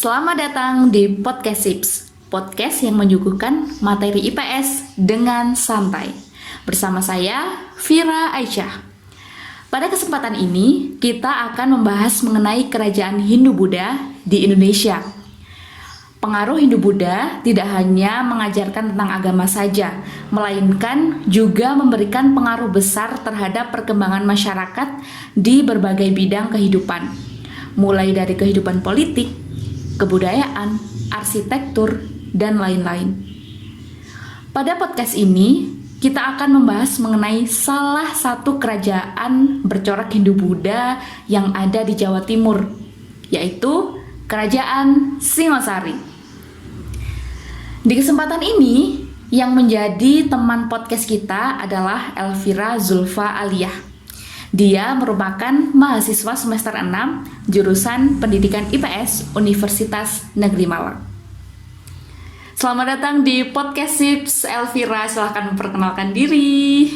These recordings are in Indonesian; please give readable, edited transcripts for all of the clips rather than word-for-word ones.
Selamat datang di Podcast Sips, podcast yang menyuguhkan materi IPS dengan santai. Bersama saya, Vira Aisyah. Pada kesempatan ini, kita akan membahas mengenai kerajaan Hindu-Buddha di Indonesia. Pengaruh Hindu-Buddha tidak hanya mengajarkan tentang agama saja, melainkan juga memberikan pengaruh besar terhadap perkembangan masyarakat di berbagai bidang kehidupan, mulai dari kehidupan politik, kebudayaan, arsitektur, dan lain-lain. Pada podcast ini, kita akan membahas mengenai salah satu kerajaan bercorak Hindu-Buddha yang ada di Jawa Timur, yaitu Kerajaan Singosari. Di kesempatan ini, yang menjadi teman podcast kita adalah Elvira Zulfa Aliyah. Dia merupakan mahasiswa semester 6 jurusan Pendidikan IPS Universitas Negeri Malang. Selamat datang di Podcast Sips. Elvira, silahkan memperkenalkan diri.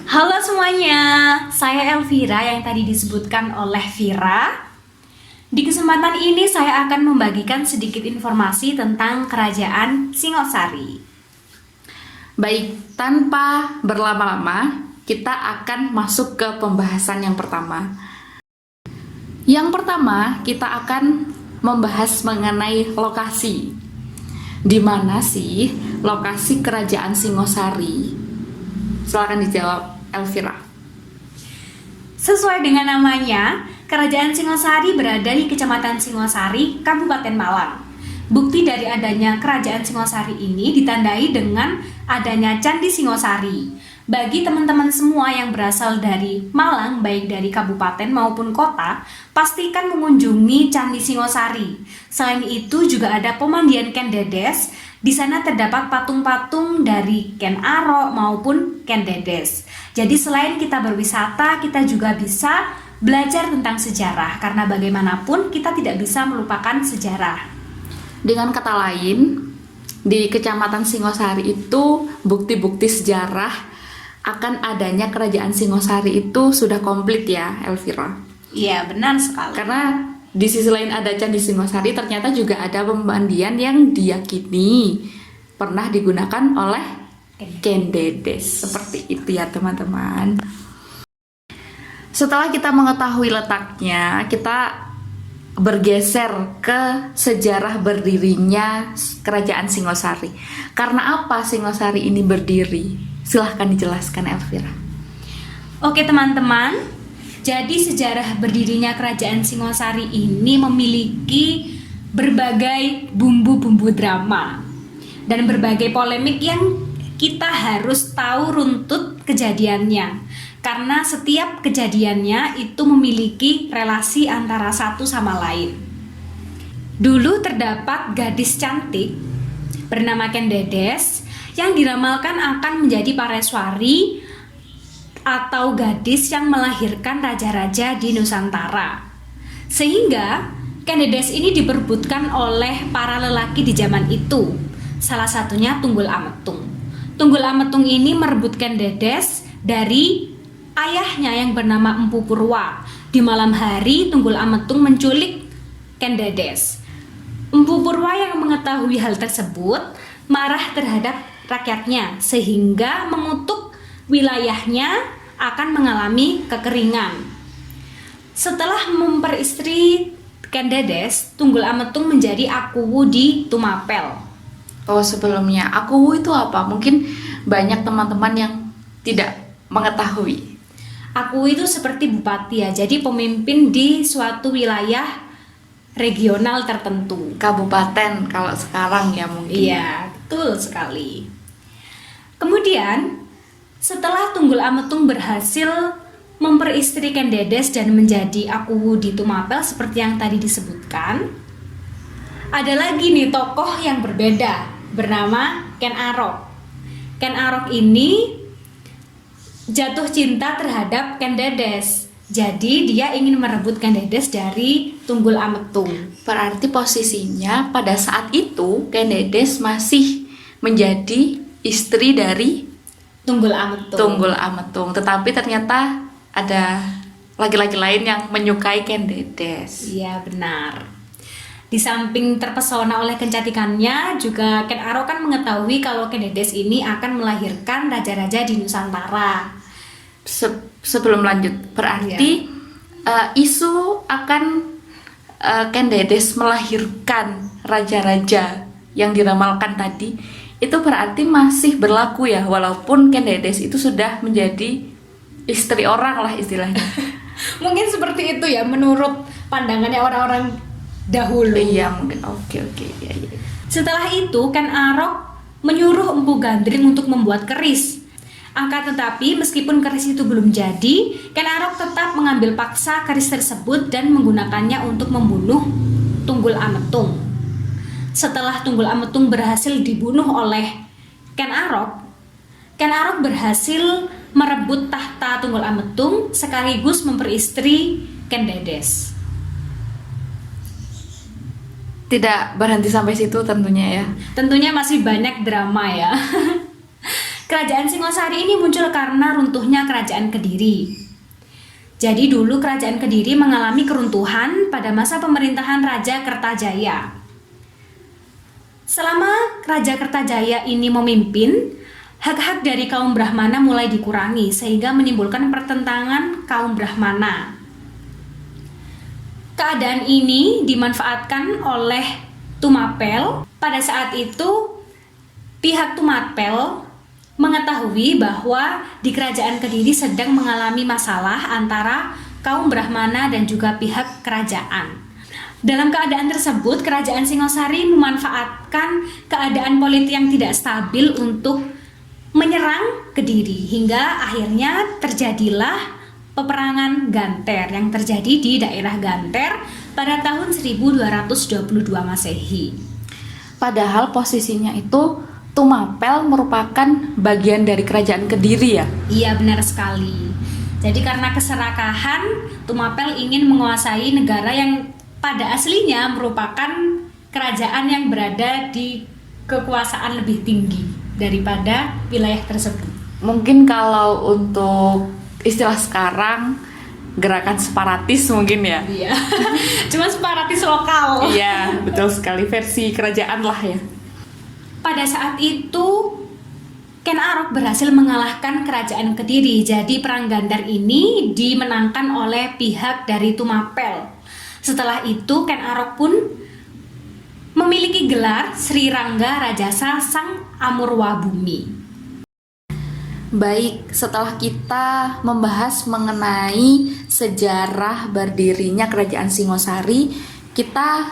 Halo semuanya, saya Elvira yang tadi disebutkan oleh Vira. Di kesempatan ini saya akan membagikan sedikit informasi tentang Kerajaan Singosari. Baik, tanpa berlama-lama, kita akan masuk ke pembahasan yang pertama. Yang pertama, kita akan membahas mengenai lokasi. Di mana sih lokasi Kerajaan Singosari? Silakan dijawab, Elvira. Sesuai dengan namanya, Kerajaan Singosari berada di Kecamatan Singosari, Kabupaten Malang. Bukti dari adanya Kerajaan Singosari ini ditandai dengan adanya Candi Singosari. Bagi teman-teman semua yang berasal dari Malang, baik dari kabupaten maupun kota, pastikan mengunjungi Candi Singosari. Selain itu juga ada pemandian Ken Dedes. Di sana terdapat patung-patung dari Ken Arok maupun Ken Dedes. Jadi selain kita berwisata, kita juga bisa belajar tentang sejarah, karena bagaimanapun kita tidak bisa melupakan sejarah. Dengan kata lain, di Kecamatan Singosari itu bukti-bukti sejarah akan adanya Kerajaan Singosari itu sudah komplit ya, Elvira? Iya, benar sekali. Karena di sisi lain ada Candi Singosari, ternyata juga ada pemandian yang diyakini pernah digunakan oleh Ken Dedes. Seperti itu ya teman-teman. Setelah kita mengetahui letaknya, kita bergeser ke sejarah berdirinya Kerajaan Singosari. Karena apa Singosari ini berdiri? Silahkan dijelaskan, Elvira. Oke teman-teman, jadi sejarah berdirinya Kerajaan Singosari ini memiliki berbagai bumbu-bumbu drama dan berbagai polemik yang kita harus tahu runtut kejadiannya. Karena setiap kejadiannya itu memiliki relasi antara satu sama lain. Dulu terdapat gadis cantik bernama Ken Dedes yang diramalkan akan menjadi pareswari atau gadis yang melahirkan raja-raja di Nusantara. Sehingga Ken Dedes ini diperebutkan oleh para lelaki di zaman itu. Salah satunya Tunggul Ametung. Tunggul Ametung ini merebut Ken Dedes dari ayahnya yang bernama Empu Purwa. Di malam hari, Tunggul Ametung menculik Ken Dedes. Empu Purwa yang mengetahui hal tersebut marah terhadap rakyatnya, sehingga mengutuk wilayahnya akan mengalami kekeringan. Setelah memperistri Ken Dedes, Tunggul Ametung menjadi Akuwu di Tumapel. Oh, sebelumnya Akuwu itu apa? Mungkin banyak teman-teman yang tidak mengetahui. Akuwu itu seperti bupati ya, jadi pemimpin di suatu wilayah regional tertentu. Kabupaten kalau sekarang ya mungkin. Iya, betul sekali. Kemudian, setelah Tunggul Ametung berhasil memperistri Ken Dedes dan menjadi Akuwu di Tumapel seperti yang tadi disebutkan, ada lagi nih tokoh yang berbeda bernama Ken Arok. Ken Arok ini jatuh cinta terhadap Ken Dedes. Jadi dia ingin merebut Ken Dedes dari Tunggul Ametung. Berarti posisinya pada saat itu Ken Dedes masih menjadi istri dari Tunggul Ametung. Tunggul Ametung. Tetapi ternyata ada laki-laki lain yang menyukai Ken Dedes. Iya, benar. Di samping terpesona oleh kecantikannya, juga Ken Arok kan mengetahui kalau Ken Dedes ini akan melahirkan raja-raja di Nusantara. Sebelum lanjut, berarti isu akan Ken Dedes melahirkan raja-raja yang diramalkan tadi itu berarti masih berlaku ya, walaupun Ken Dedes itu sudah menjadi istri orang lah istilahnya. Mungkin seperti itu ya menurut pandangannya orang-orang dahulu. Iya mungkin. Oke ya. Setelah itu Ken Arok menyuruh Empu Gandring untuk membuat keris. Akan tetapi meskipun keris itu belum jadi, Ken Arok tetap mengambil paksa keris tersebut dan menggunakannya untuk membunuh Tunggul Ametung. Setelah Tunggul Ametung berhasil dibunuh oleh Ken Arok berhasil merebut tahta Tunggul Ametung sekaligus memperistri Ken Dedes. Tidak berhenti sampai situ tentunya ya. Tentunya masih banyak drama ya. Kerajaan Singosari ini muncul karena runtuhnya Kerajaan Kediri. Jadi dulu Kerajaan Kediri mengalami keruntuhan pada masa pemerintahan Raja Kertajaya. Selama Raja Kertajaya ini memimpin, hak-hak dari kaum Brahmana mulai dikurangi sehingga menimbulkan pertentangan kaum Brahmana. Keadaan ini dimanfaatkan oleh Tumapel. Pada saat itu, pihak Tumapel mengetahui bahwa di Kerajaan Kediri sedang mengalami masalah antara kaum Brahmana dan juga pihak kerajaan. Dalam keadaan tersebut, Kerajaan Singosari memanfaatkan keadaan politik yang tidak stabil untuk menyerang Kediri hingga akhirnya terjadilah peperangan Ganter yang terjadi di daerah Ganter pada tahun 1222 Masehi. Padahal posisinya itu Tumapel merupakan bagian dari Kerajaan Kediri ya? Iya, benar sekali. Jadi karena keserakahan, Tumapel ingin menguasai negara yang pada aslinya merupakan kerajaan yang berada di kekuasaan lebih tinggi daripada wilayah tersebut. Mungkin kalau untuk istilah sekarang gerakan separatis mungkin ya. Iya. Cuma separatis lokal. Iya, betul sekali, versi kerajaan lah ya. Pada saat itu Ken Arok berhasil mengalahkan Kerajaan Kediri. Jadi perang Gandar ini dimenangkan oleh pihak dari Tumapel. Setelah itu Ken Arok pun memiliki gelar Sri Rangga Rajasa Sang Amurwabumi. Baik, setelah kita membahas mengenai sejarah berdirinya Kerajaan Singosari, kita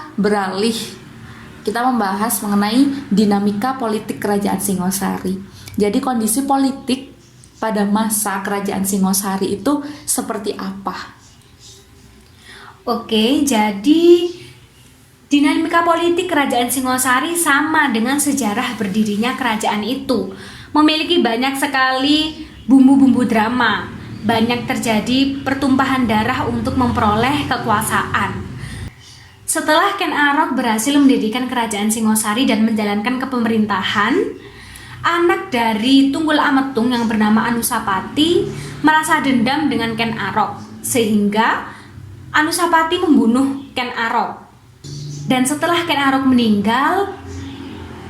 membahas mengenai dinamika politik Kerajaan Singosari. Jadi kondisi politik pada masa Kerajaan Singosari itu seperti apa? Oke, jadi dinamika politik Kerajaan Singosari sama dengan sejarah berdirinya kerajaan itu. Memiliki banyak sekali bumbu-bumbu drama. Banyak terjadi pertumpahan darah untuk memperoleh kekuasaan. Setelah Ken Arok berhasil mendirikan Kerajaan Singosari dan menjalankan kepemerintahan, anak dari Tunggul Ametung yang bernama Anusapati merasa dendam dengan Ken Arok, sehingga Anusapati membunuh Ken Arok. Dan setelah Ken Arok meninggal,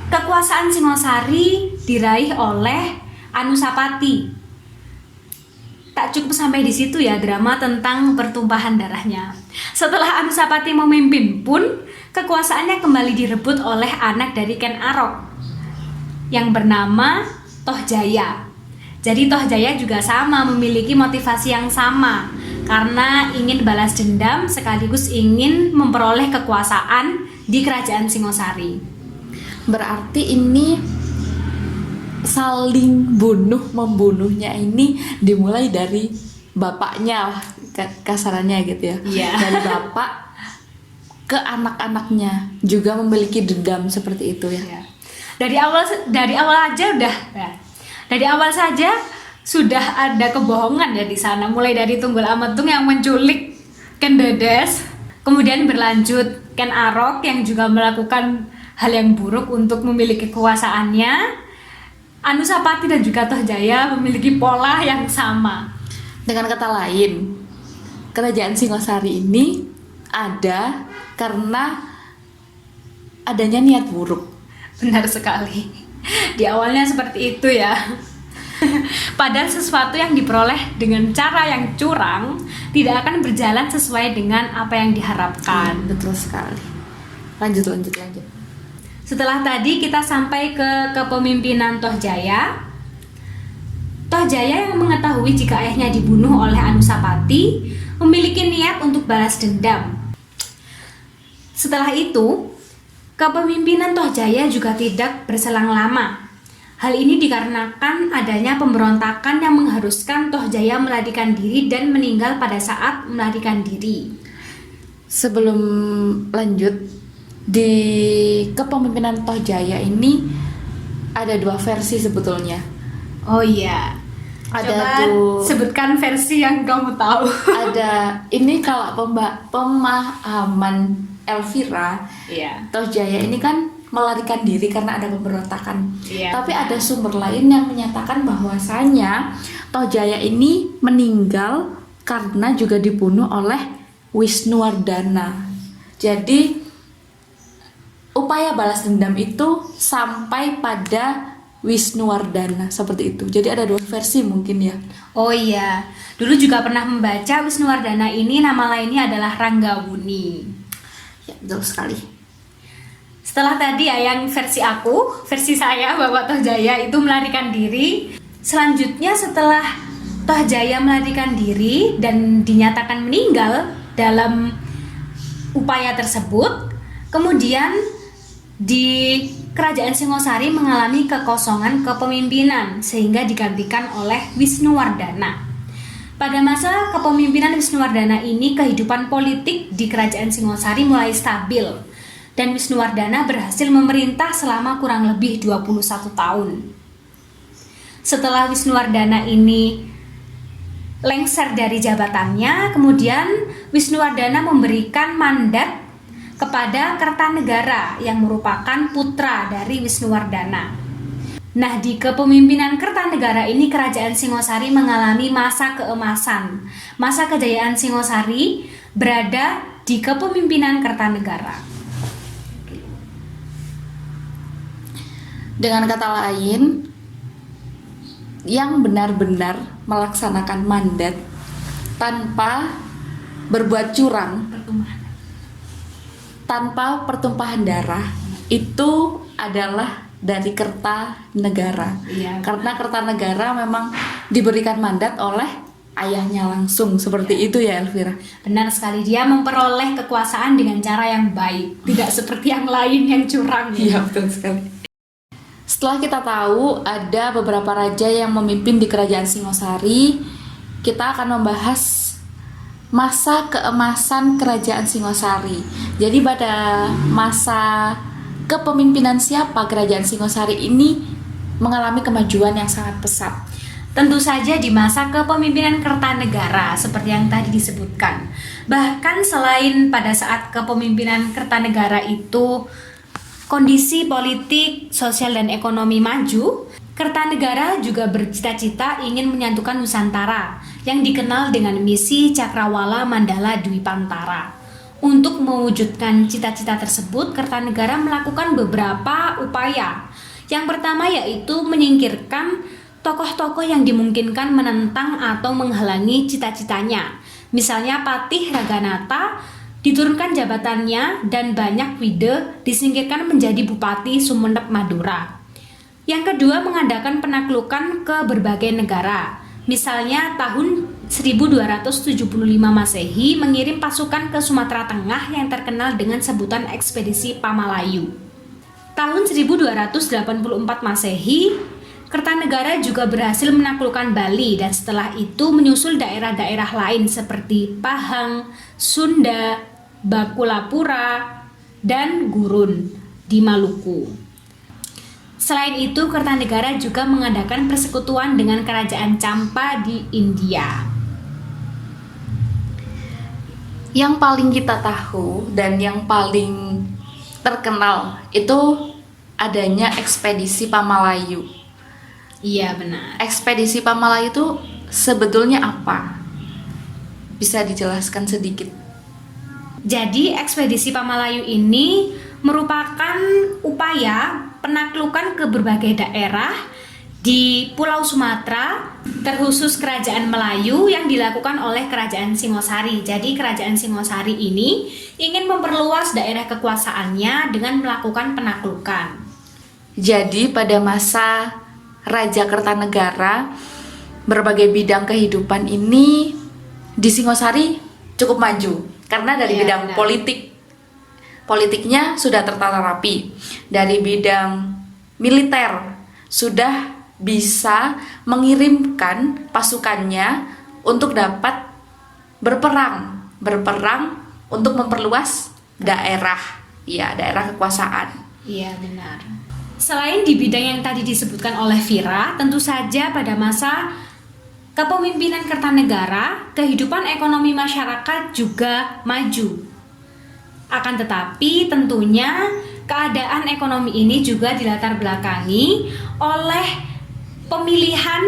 kekuasaan Singosari diraih oleh Anusapati. Tak cukup sampai di situ ya drama tentang pertumpahan darahnya. Setelah Anusapati memimpin pun, kekuasaannya kembali direbut oleh anak dari Ken Arok yang bernama Tohjaya. Jadi Tohjaya juga sama, memiliki motivasi yang sama karena ingin balas dendam sekaligus ingin memperoleh kekuasaan di Kerajaan Singosari. Berarti ini saling membunuhnya ini dimulai dari bapaknya lah, kasarannya gitu ya. Iya. Dari bapak ke anak-anaknya juga memiliki dendam seperti itu ya. Ya. Dari awal saja sudah ada kebohongan ya di sana, mulai dari Tunggul Ametung yang menculik Ken Dedes, kemudian berlanjut Ken Arok yang juga melakukan hal yang buruk untuk memiliki kekuasaannya. Anusapati dan juga Tohjaya memiliki pola yang sama. Dengan kata lain, Kerajaan Singosari ini ada karena adanya niat buruk. Benar sekali. Di awalnya seperti itu ya. Padahal sesuatu yang diperoleh dengan cara yang curang tidak akan berjalan sesuai dengan apa yang diharapkan. Betul sekali. Lanjut. Setelah tadi kita sampai ke kepemimpinan Tohjaya. Tohjaya yang mengetahui jika ayahnya dibunuh oleh Anusapati memiliki niat untuk balas dendam. Setelah itu, kepemimpinan Tohjaya juga tidak berselang lama. Hal ini dikarenakan adanya pemberontakan yang mengharuskan Tohjaya melarikan diri dan meninggal pada saat melarikan diri. Sebelum lanjut, di kepemimpinan Tohjaya ini ada 2 versi sebetulnya. Oh iya. Ada Coba sebutkan versi yang kamu tahu. Ada ini kalau pemahaman Elvira, Iya. Tohjaya ini kan melarikan diri karena ada pemberontakan. Iya. Tapi ada sumber lain yang menyatakan bahwasanya Tohjaya ini meninggal karena juga dibunuh oleh Wisnuwardana. Jadi upaya balas dendam itu sampai pada Wisnuwardana seperti itu. Jadi ada 2 versi mungkin ya. Oh iya. Dulu juga pernah membaca Wisnuwardana ini nama lainnya adalah Ranggawuni. Ya, betul sekali. Setelah tadi ya yang versi saya bahwa Tohjaya itu melarikan diri. Selanjutnya setelah Tohjaya melarikan diri dan dinyatakan meninggal dalam upaya tersebut, kemudian di Kerajaan Singosari mengalami kekosongan kepemimpinan sehingga digantikan oleh Wisnuwardana. Pada masa kepemimpinan Wisnuwardana ini, kehidupan politik di Kerajaan Singosari mulai stabil dan Wisnuwardana berhasil memerintah selama kurang lebih 21 tahun. Setelah Wisnuwardana ini lengser dari jabatannya, kemudian Wisnuwardana memberikan mandat kepada Kertanegara yang merupakan putra dari Wisnuwardana. Nah, di kepemimpinan Kertanegara ini Kerajaan Singosari mengalami masa keemasan. Masa kejayaan Singosari berada di kepemimpinan Kertanegara. Dengan kata lain, yang benar-benar melaksanakan mandat tanpa berbuat curang, tanpa pertumpahan darah, itu adalah dari Kertanegara. Iya. Karena Kertanegara memang diberikan mandat oleh ayahnya langsung, seperti itu ya Elvira. Benar sekali, dia memperoleh kekuasaan dengan cara yang baik, tidak seperti yang lain yang curang. Iya, betul sekali. Setelah kita tahu ada beberapa raja yang memimpin di Kerajaan Singosari, kita akan membahas masa keemasan Kerajaan Singosari. Jadi pada masa kepemimpinan siapa Kerajaan Singosari ini mengalami kemajuan yang sangat pesat? Tentu saja di masa kepemimpinan Kertanegara seperti yang tadi disebutkan. Bahkan selain pada saat kepemimpinan Kertanegara itu kondisi politik, sosial, dan ekonomi maju, Kertanegara juga bercita-cita ingin menyatukan Nusantara yang dikenal dengan misi Cakrawala Mandala Dwipantara. Untuk mewujudkan cita-cita tersebut, Kertanegara melakukan beberapa upaya. Yang pertama yaitu menyingkirkan tokoh-tokoh yang dimungkinkan menentang atau menghalangi cita-citanya. Misalnya Patih Raganata diturunkan jabatannya dan Banyak Wide disingkirkan menjadi Bupati Sumenep Madura. Yang kedua, mengadakan penaklukan ke berbagai negara. Misalnya tahun 1275 Masehi mengirim pasukan ke Sumatera Tengah yang terkenal dengan sebutan Ekspedisi Pamalayu. Tahun 1284 Masehi, Kertanegara juga berhasil menaklukkan Bali dan setelah itu menyusul daerah-daerah lain seperti Pahang, Sunda, Bakulapura, dan Gurun di Maluku. Selain itu, Kertanegara juga mengadakan persekutuan dengan Kerajaan Campa di India. Yang paling kita tahu dan yang paling terkenal itu adanya ekspedisi Pamalayu. Iya, benar. Ekspedisi Pamalayu itu sebetulnya apa? Bisa dijelaskan sedikit? Jadi ekspedisi Pamalayu ini merupakan upaya penaklukan ke berbagai daerah di Pulau Sumatera, terkhusus Kerajaan Melayu yang dilakukan oleh Kerajaan Singosari. Jadi Kerajaan Singosari ini ingin memperluas daerah kekuasaannya dengan melakukan penaklukan. Jadi pada masa Raja Kertanegara, berbagai bidang kehidupan ini di Singosari cukup maju karena dari bidang politiknya sudah tertata rapi, dari bidang militer sudah bisa mengirimkan pasukannya untuk dapat berperang untuk memperluas daerah kekuasaan. Iya, benar. Selain di bidang yang tadi disebutkan oleh Vira, tentu saja pada masa kepemimpinan Kertanegara, kehidupan ekonomi masyarakat juga maju. Akan tetapi tentunya keadaan ekonomi ini juga dilatar belakangi oleh pemilihan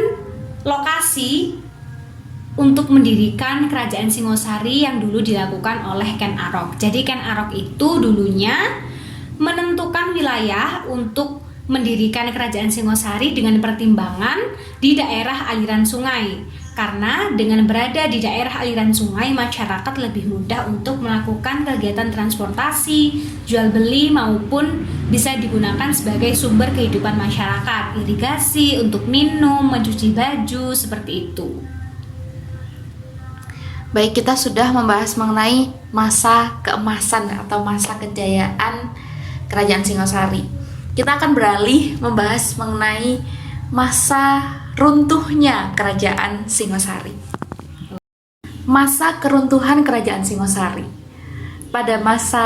lokasi untuk mendirikan Kerajaan Singosari yang dulu dilakukan oleh Ken Arok. Jadi Ken Arok itu dulunya menentukan wilayah untuk mendirikan Kerajaan Singosari dengan pertimbangan di daerah aliran sungai. Karena dengan berada di daerah aliran sungai, masyarakat lebih mudah untuk melakukan kegiatan transportasi, jual beli maupun bisa digunakan sebagai sumber kehidupan masyarakat, irigasi, untuk minum, mencuci baju, seperti itu. Baik, kita sudah membahas mengenai masa keemasan atau masa kejayaan Kerajaan Singosari. Kita akan beralih membahas mengenai masa runtuhnya Kerajaan Singosari. Masa keruntuhan Kerajaan Singosari. Pada masa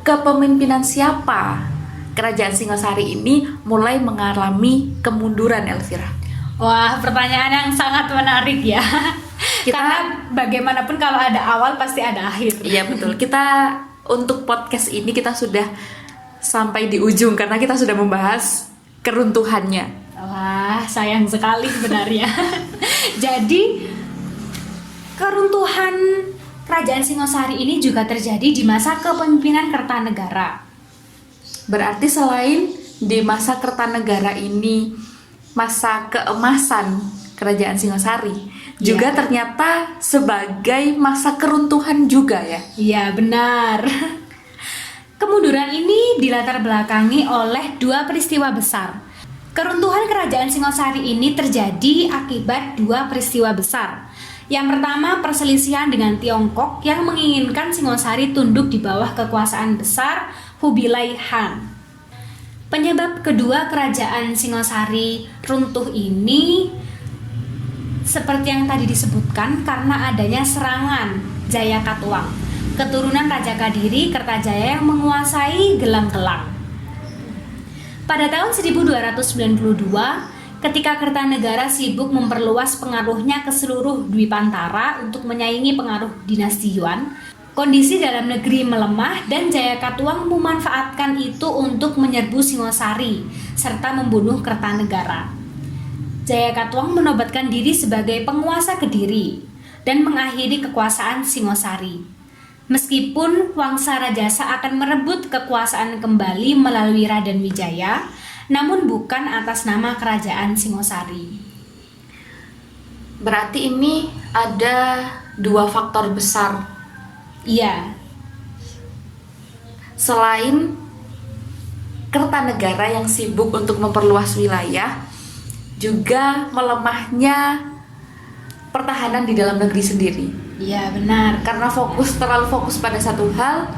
kepemimpinan siapa Kerajaan Singosari ini mulai mengalami kemunduran, Elvira? Wah, pertanyaan yang sangat menarik ya. Karena bagaimanapun kalau ada awal pasti ada akhir. Iya, betul. Kita untuk podcast ini kita sudah sampai di ujung karena kita sudah membahas keruntuhannya. Wah, sayang sekali sebenarnya. Jadi keruntuhan Kerajaan Singosari ini juga terjadi di masa kepemimpinan Kertanegara. Berarti selain di masa Kertanegara ini masa keemasan Kerajaan Singosari, juga ternyata sebagai masa keruntuhan juga ya? Iya, benar. Kemunduran ini dilatar belakangi oleh dua peristiwa besar. Keruntuhan Kerajaan Singosari ini terjadi akibat dua peristiwa besar. Yang pertama, perselisihan dengan Tiongkok yang menginginkan Singosari tunduk di bawah kekuasaan besar Kubilai Han. Penyebab kedua Kerajaan Singosari runtuh ini seperti yang tadi disebutkan karena adanya serangan Jayakatwang, keturunan Raja Kadiri Kertajaya yang menguasai Gelang-Kelang. Pada tahun 1292, ketika Kertanegara sibuk memperluas pengaruhnya ke seluruh Dwipantara untuk menyaingi pengaruh dinasti Yuan, kondisi dalam negeri melemah dan Jayakatwang memanfaatkan itu untuk menyerbu Singosari serta membunuh Kertanegara. Jayakatwang menobatkan diri sebagai penguasa Kediri dan mengakhiri kekuasaan Singosari. Meskipun Wangsa Rajasa akan merebut kekuasaan kembali melalui Raden Wijaya, namun bukan atas nama Kerajaan Singosari. Berarti ini ada dua faktor besar. Iya. Selain Kertanegara yang sibuk untuk memperluas wilayah, juga melemahnya pertahanan di dalam negeri sendiri. Iya, benar. Karena terlalu fokus pada satu hal,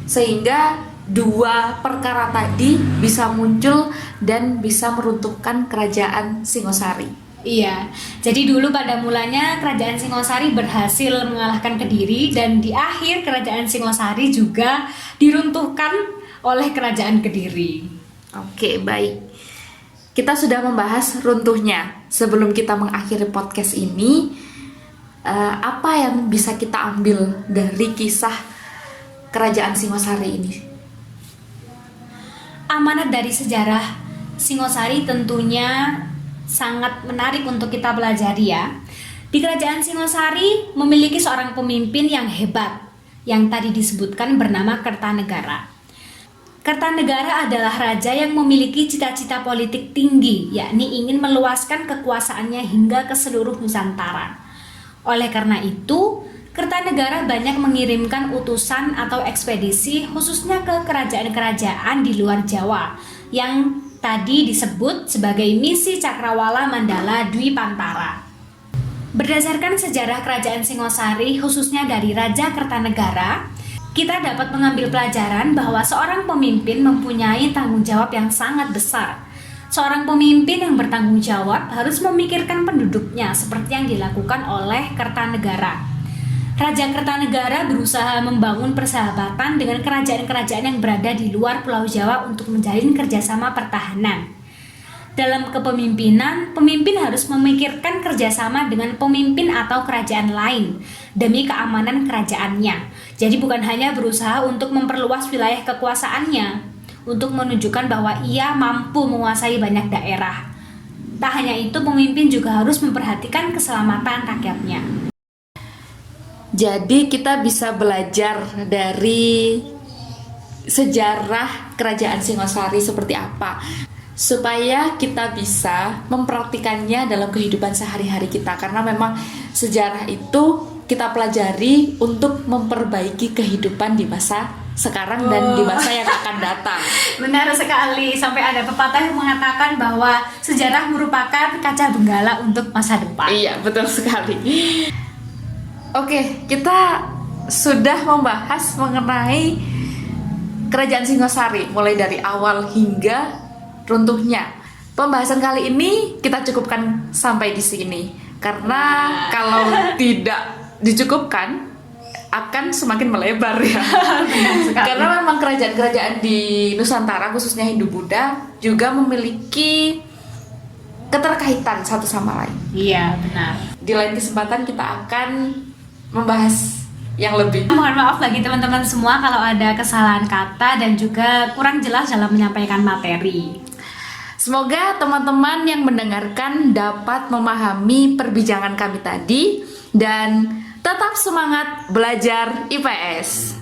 sehingga dua perkara tadi bisa muncul dan bisa meruntuhkan Kerajaan Singosari. Iya, jadi dulu pada mulanya Kerajaan Singosari berhasil mengalahkan Kediri dan di akhir Kerajaan Singosari juga diruntuhkan oleh Kerajaan Kediri. Oke, baik. Kita sudah membahas runtuhnya. Sebelum kita mengakhiri podcast ini, apa yang bisa kita ambil dari kisah Kerajaan Singosari ini? Amanat dari sejarah Singosari tentunya sangat menarik untuk kita pelajari ya. Di Kerajaan Singosari memiliki seorang pemimpin yang hebat, yang tadi disebutkan bernama Kertanegara. Kertanegara adalah raja yang memiliki cita-cita politik tinggi, yakni ingin meluaskan kekuasaannya hingga ke seluruh Nusantara. Oleh karena itu, Kertanegara banyak mengirimkan utusan atau ekspedisi khususnya ke kerajaan-kerajaan di luar Jawa yang tadi disebut sebagai misi Cakrawala Mandala Dwipantara. Berdasarkan sejarah kerajaan Singosari khususnya dari Raja Kertanegara, kita dapat mengambil pelajaran bahwa seorang pemimpin mempunyai tanggung jawab yang sangat besar. Seorang pemimpin yang bertanggung jawab harus memikirkan penduduknya seperti yang dilakukan oleh Kertanegara. Raja Kertanegara berusaha membangun persahabatan dengan kerajaan-kerajaan yang berada di luar Pulau Jawa untuk menjalin kerjasama pertahanan. Dalam kepemimpinan, pemimpin harus memikirkan kerjasama dengan pemimpin atau kerajaan lain demi keamanan kerajaannya. Jadi bukan hanya berusaha untuk memperluas wilayah kekuasaannya, untuk menunjukkan bahwa ia mampu menguasai banyak daerah. Tak hanya itu, pemimpin juga harus memperhatikan keselamatan rakyatnya. Jadi kita bisa belajar dari sejarah kerajaan Singosari seperti apa, supaya kita bisa mempraktikannya dalam kehidupan sehari-hari kita. Karena memang sejarah itu kita pelajari untuk memperbaiki kehidupan di masa sekarang dan di masa yang akan datang. Benar sekali, sampai ada pepatah yang mengatakan bahwa sejarah merupakan kaca benggala untuk masa depan. Iya, betul sekali. Oke, kita sudah membahas mengenai kerajaan Singosari mulai dari awal hingga runtuhnya. Pembahasan kali ini kita cukupkan sampai di sini karena kalau tidak dicukupkan akan semakin melebar ya. Karena memang kerajaan-kerajaan di Nusantara khususnya Hindu-Buddha juga memiliki keterkaitan satu sama lain. Iya, benar. Di lain kesempatan kita akan membahas yang lebih. Mohon maaf bagi teman-teman semua kalau ada kesalahan kata dan juga kurang jelas dalam menyampaikan materi. Semoga teman-teman yang mendengarkan dapat memahami perbincangan kami tadi dan tetap semangat belajar IPS.